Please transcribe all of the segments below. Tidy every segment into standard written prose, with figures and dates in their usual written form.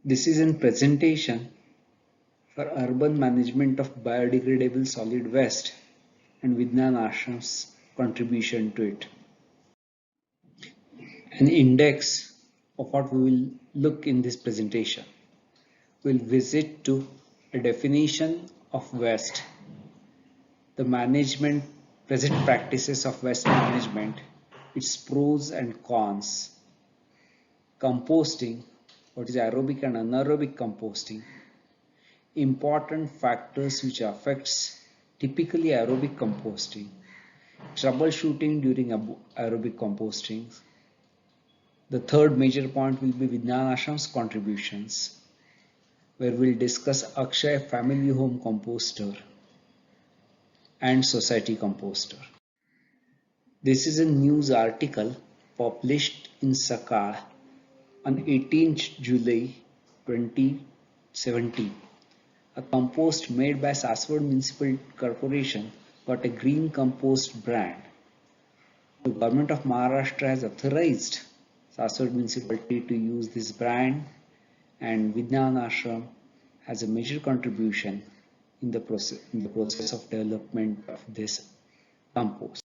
This is a presentation for urban management of biodegradable solid waste and Vijnan Ashram's contribution to it. An index of what we will look in this presentation. We'll visit to a definition of waste, the management, present practices of waste management, its pros and cons, composting, what is aerobic and anaerobic composting, important factors which affects typically aerobic composting, troubleshooting during aerobic composting. The third major point will be Vijnan Ashram's contributions, where we'll discuss Akshay family home composter and society composter. This is a news article published in Sakal on 18th July 2017. A compost made by Saswad Municipal Corporation got a green compost brand. The government of Maharashtra has authorized Saswad municipality to use this brand, and Vijnan Ashram has a major contribution in the process of development of this compost.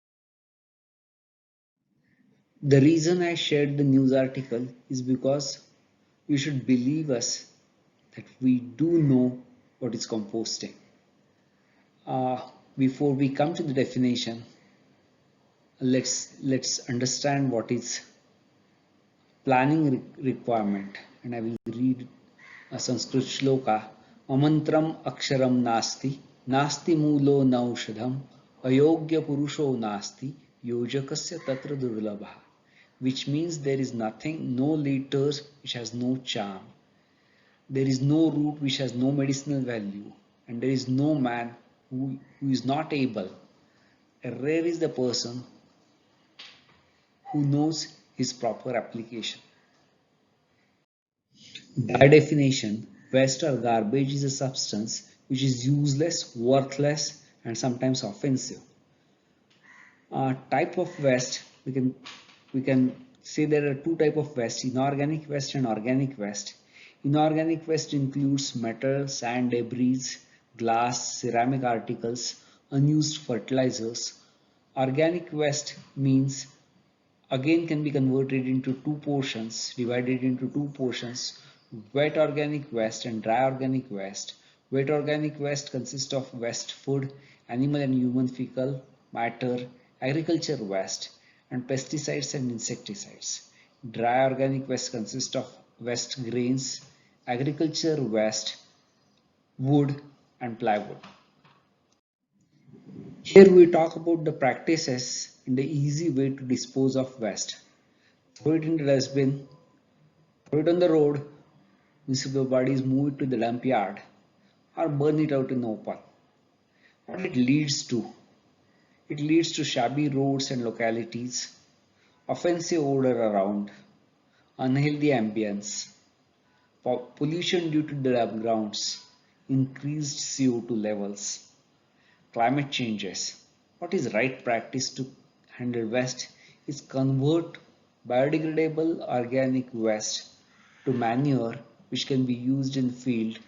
The reason I shared the news article is because you should believe us that we do know what is composting. Before we come to the definition, let's understand what is planning requirement, and I will read a Sanskrit shloka. Amantram aksharam nasti, nasti mulo naushadham, ayogya purusho nasti, yojakasya tatra durlabha. Which means there is nothing, no letters which has no charm. There is no root which has no medicinal value, and there is no man who is not able. Rare is the person who knows his proper application. By definition, waste or garbage is a substance which is useless, worthless, and sometimes offensive. Type of waste, we can say there are two types of waste: inorganic waste and organic waste. Inorganic waste includes metal, sand, debris, glass, ceramic articles, unused fertilizers. Organic waste means again can be converted into divided into two portions: wet organic waste and dry organic waste. Wet organic waste consists of waste food, animal and human fecal matter, agriculture waste, and pesticides and insecticides. Dry organic waste consists of waste grains, agriculture waste, wood, and plywood. Here we talk about the practices and the easy way to dispose of waste. Throw it in the dustbin, throw it on the road, municipal bodies move it to the dump yard, or burn it out in the open. What it leads to? It leads to shabby roads and localities, offensive odor around, unhealthy ambience, pollution due to the grounds, increased CO2 levels, climate changes. What is right practice to handle waste is convert biodegradable organic waste to manure, which can be used in field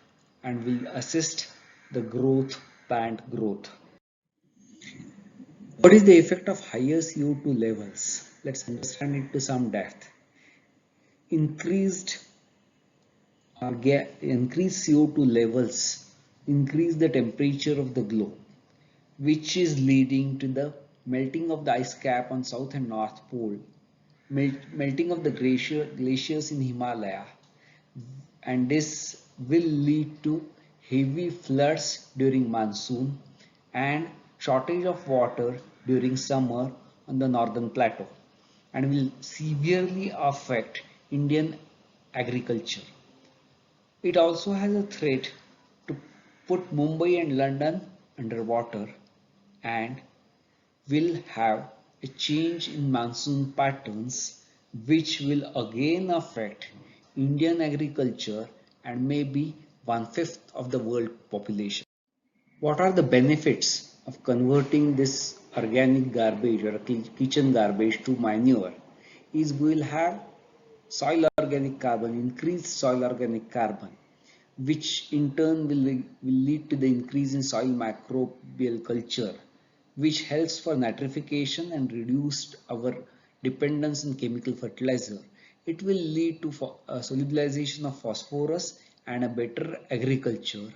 and will assist the plant growth. What is the effect of higher CO2 levels? Let's understand it to some depth. Increased CO2 levels increase the temperature of the globe, which is leading to the melting of the ice cap on South and North Pole, melting of the glaciers in Himalaya, and this will lead to heavy floods during monsoon and shortage of water during summer on the northern plateau, and will severely affect Indian agriculture. It also has a threat to put Mumbai and London underwater and will have a change in monsoon patterns, which will again affect Indian agriculture and maybe 1/5 of the world population. What are the benefits of converting this organic garbage or kitchen garbage to manure? Is we will have soil organic carbon, increased soil organic carbon, which in turn will lead to the increase in soil microbial culture, which helps for nitrification and reduced our dependence on chemical fertilizer. It will lead to solubilization of phosphorus and a better agriculture.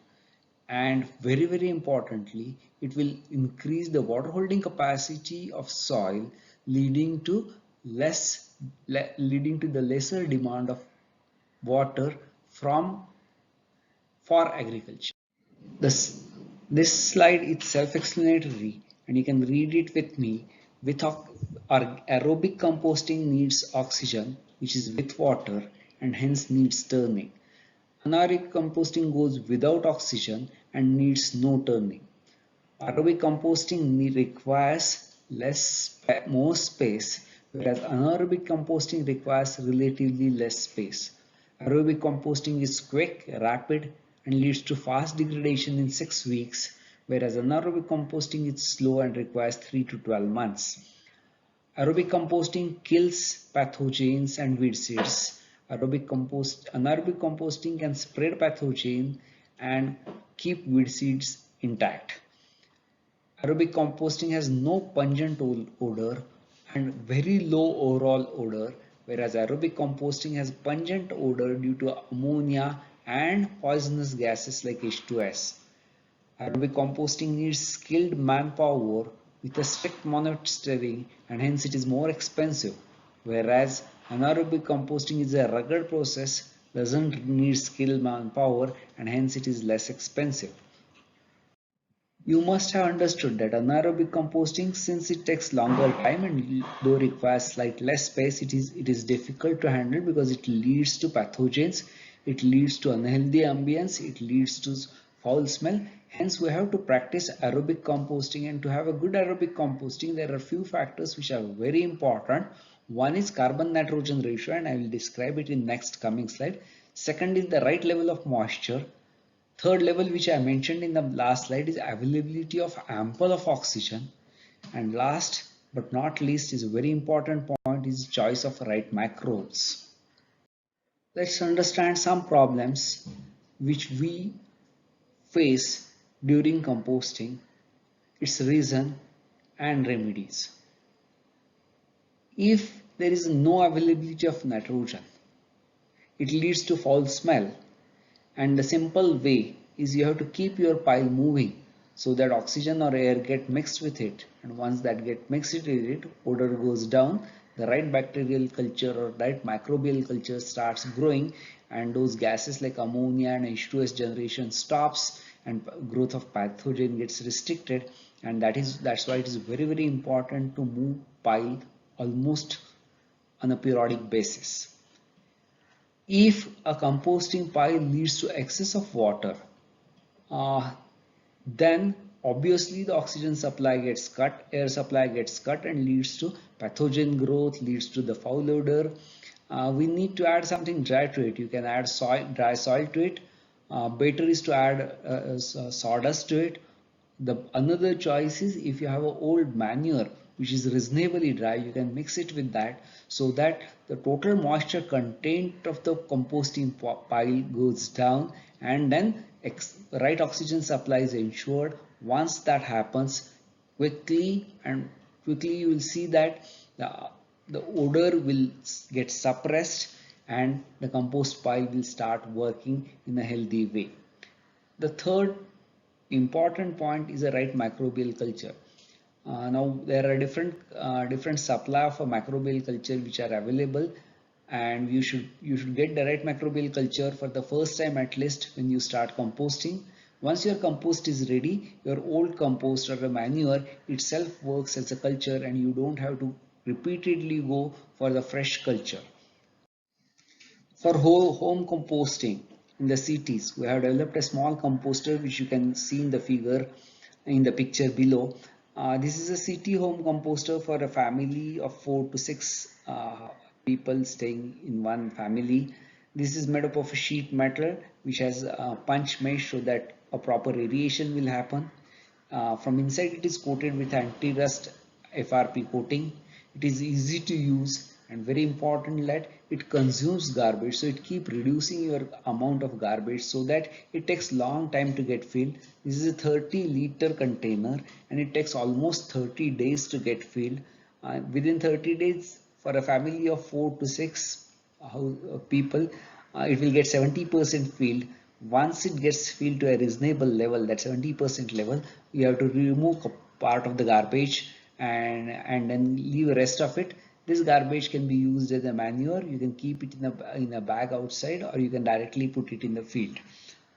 And very importantly, it will increase the water holding capacity of soil, leading to leading to the lesser demand of water from for agriculture. This, this slide is self-explanatory and you can read it with me. With our aerobic composting needs oxygen, which is with water, and hence needs turning. Anaerobic composting goes without oxygen and needs no turning. Aerobic composting requires more space, whereas anaerobic composting requires relatively less space. Aerobic composting is quick, rapid, and leads to fast degradation in 6 weeks, whereas anaerobic composting is slow and requires 3 to 12 months. Aerobic composting kills pathogens and weed seeds. Anaerobic composting can spread pathogen and keep weed seeds intact. Aerobic composting has no pungent odor and very low overall odor, whereas aerobic composting has pungent odor due to ammonia and poisonous gases like H2S. Aerobic composting needs skilled manpower with a strict monitoring and hence it is more expensive, whereas anaerobic composting is a rugged process, doesn't need skilled manpower and hence it is less expensive. You must have understood that anaerobic composting, since it takes longer time and though requires slight less space, it is difficult to handle because it leads to pathogens, it leads to unhealthy ambience, it leads to foul smell. Hence, we have to practice aerobic composting, and to have a good aerobic composting, there are few factors which are very important. One is carbon nitrogen ratio, and I will describe it in next coming slide. Second is the right level of moisture. Third level, which I mentioned in the last slide, is availability of ample of oxygen. And last but not least is a very important point is choice of right microbes. Let's understand some problems which we face during composting, its reason and remedies. If there is no availability of nitrogen, it leads to foul smell. And the simple way is you have to keep your pile moving so that oxygen or air get mixed with it. And once that get mixed with it, odor goes down, the right bacterial culture or right microbial culture starts growing and those gases like ammonia and H2S generation stops and growth of pathogen gets restricted. And that's why it is very important to move pile almost on a periodic basis. If a composting pile leads to excess of water, then obviously the oxygen supply gets cut, air supply gets cut and leads to pathogen growth, leads to the foul odor. We need to add something dry to it. You can add dry soil to it. Better is to add sawdust to it. The another choice is if you have an old manure which is reasonably dry, you can mix it with that so that the total moisture content of the composting pile goes down and then right oxygen supply is ensured. Once that happens, quickly you will see that the odor will get suppressed and the compost pile will start working in a healthy way. The third important point is the right microbial culture. Now there are different supply of a microbial culture which are available, and you should get the right microbial culture for the first time at least when you start composting. Once your compost is ready, your old compost or the manure itself works as a culture and you don't have to repeatedly go for the fresh culture. For home composting in the cities, we have developed a small composter which you can see in the figure in the picture below. This is a city home composter for a family of 4 to 6 people staying in one family. This is made up of a sheet metal which has a punch mesh so that a proper aeration will happen. From inside it is coated with anti-rust FRP coating. It is easy to use and very important that it consumes garbage, so it keep reducing your amount of garbage so that it takes long time to get filled. This is a 30-liter container and it takes almost 30 days to get filled. Within 30 days for a family of 4 to 6 people, it will get 70% filled. Once it gets filled to a reasonable level, that 70% level, you have to remove a part of the garbage and then leave the rest of it. This garbage can be used as a manure. You can keep it in a bag outside, or you can directly put it in the field.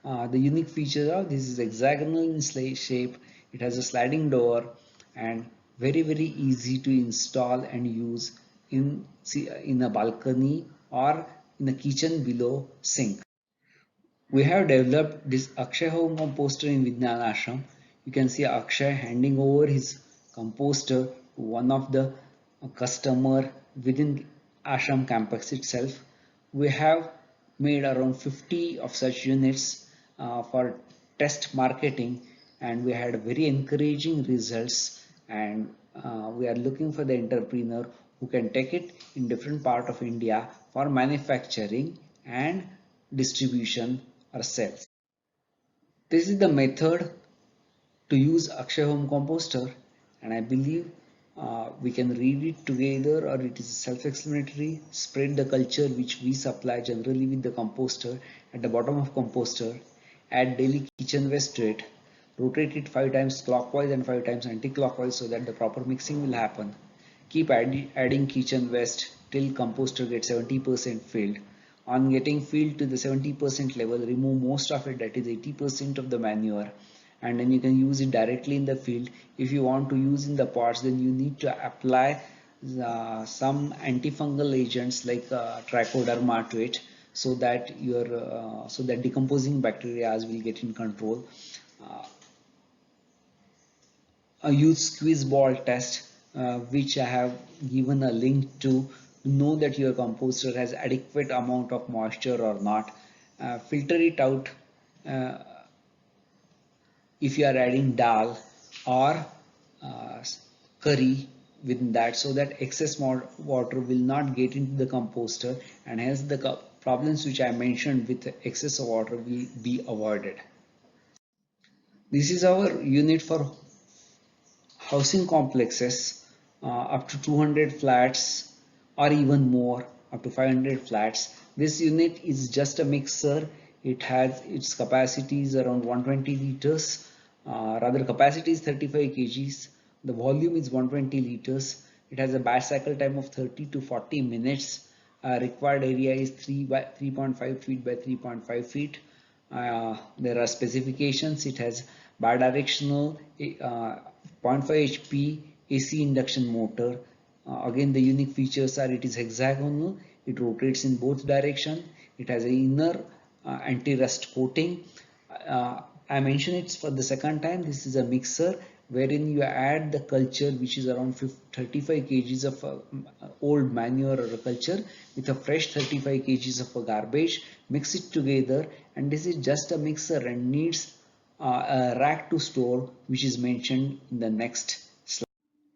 The unique feature of this is hexagonal in shape. It has a sliding door and very easy to install and use in a balcony or in a kitchen below sink. We have developed this Akshay home composter in Vijnan Ashram. You can see Akshay handing over his composter to one of the customer within Ashram campus itself. We have made around 50 of such units for test marketing, and we had very encouraging results, and we are looking for the entrepreneur who can take it in different part of India for manufacturing and distribution or sales. This is the method to use Akshay Home Composter, and I believe we can read it together, or it is self-explanatory. Spread the culture which we supply generally with the composter at the bottom of composter. Add daily kitchen waste to it. Rotate it 5 times clockwise and 5 times anti-clockwise so that the proper mixing will happen. Keep adding kitchen waste till composter gets 70% filled. On getting filled to the 70% level, remove most of it, that is 80% of the manure, and then you can use it directly in the field. If you want to use in the pots, then you need to apply some antifungal agents like trichoderma to it, so that your so that decomposing bacteria will get in control. Use squeeze ball test, which I have given a link to know that your composter has adequate amount of moisture or not. Filter it out uh, if you are adding dal or uh, curry within that, so that excess water will not get into the composter, and hence the problems which I mentioned with excess of water will be avoided. This is our unit for housing complexes up to 200 flats or even more, up to 500 flats. This unit is just a mixer. It has its capacity is around 120 liters. Rather, capacity is 35 kgs. The volume is 120 liters. It has a batch cycle time of 30 to 40 minutes. Required area is 3.5 feet by 3.5 feet. There are specifications. It has bidirectional 0.5 HP AC induction motor. Again, the unique features are it is hexagonal, it rotates in both direction, it has an inner anti-rust coating. I mentioned it for the second time. This is a mixer wherein you add the culture, which is around 35 kgs of old manure or a culture with a fresh 35 kgs of a garbage, mix it together, and this is just a mixer and needs a rack to store, which is mentioned in the next slide.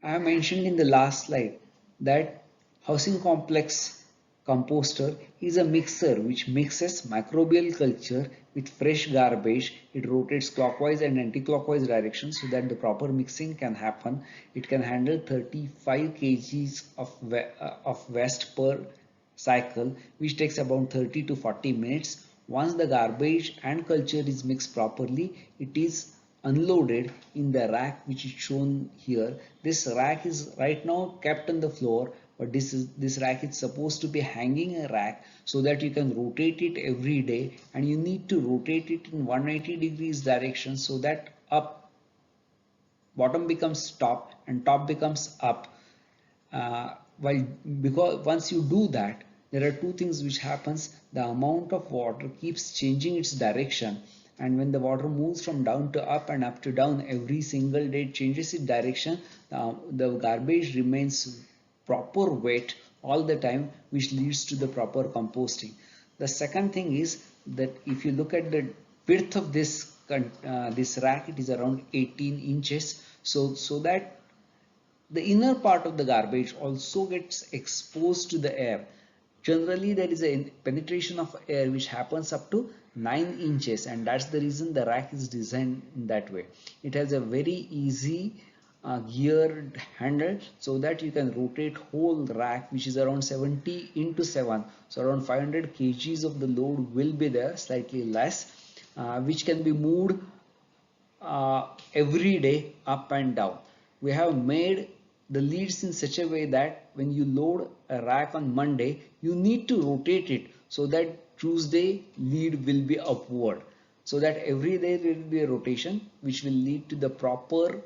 I mentioned in the last slide that housing complex composter is a mixer which mixes microbial culture with fresh garbage. It rotates clockwise and anti-clockwise directions so that the proper mixing can happen. It can handle 35 kgs of waste per cycle, which takes about 30 to 40 minutes. Once the garbage and culture is mixed properly, it is unloaded in the rack which is shown here. This rack is right now kept on the floor, but this rack is supposed to be hanging a rack so that you can rotate it every day, and you need to rotate it in 180 degrees direction so that up bottom becomes top and top becomes up. While because once you do that, there are two things which happens. The amount of water keeps changing its direction, and when the water moves from down to up and up to down every single day, it changes its direction. The garbage remains proper wet all the time, which leads to the proper composting. The second thing is that if you look at the width of this rack, it is around 18 inches, so that The inner part of the garbage also gets exposed to the air. Generally, there is a penetration of air which happens up to 9 inches, and that's the reason the rack is designed in that way. It has a very easy geared handle so that you can rotate whole rack, which is around 70 into 7, so around 500 kgs of the load will be there, slightly less, which can be moved every day up and down. We have made the leads in such a way that when you load a rack on Monday, you need to rotate it so that Tuesday lead will be upward. So that every day there will be a rotation which will lead to the proper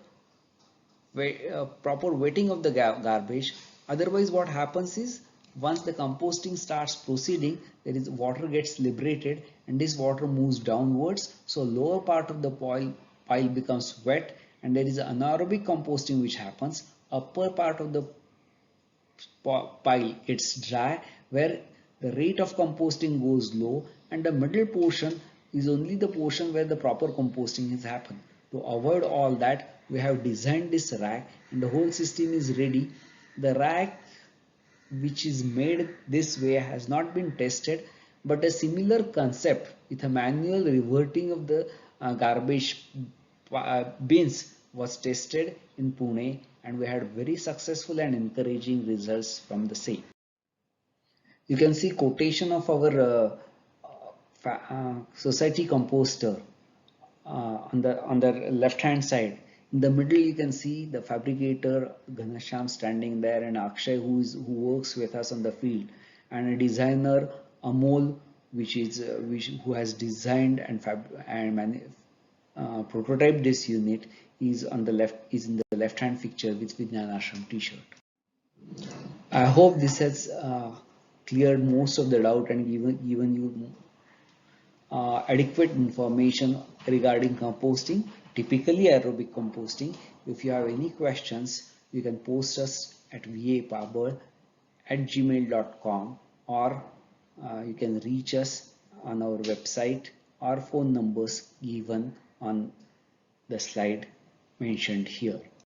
weighting of the garbage. Otherwise, what happens is once the composting starts proceeding, there is water gets liberated and this water moves downwards. So lower part of the pile becomes wet and there is anaerobic composting which happens. Upper part of the pile gets dry where the rate of composting goes low and the middle portion is only the portion where the proper composting has happened. To avoid all that, we have designed this rack and the whole system is ready. The rack which is made this way has not been tested, but a similar concept with a manual reverting of the garbage bins was tested in Pune and we had very successful and encouraging results from the same. You can see quotation of our society composter on the left hand side. In the middle you can see the fabricator Ghanasham standing there and Akshay who works with us on the field, and a designer Amol who has designed and prototyped this unit is in the left hand picture with Vijnan Ashram t-shirt. I hope this has cleared most of the doubt and given you adequate information regarding composting, typically aerobic composting. If you have any questions, you can post us at vaparbor@gmail.com, or you can reach us on our website or phone numbers given on the slide mentioned here.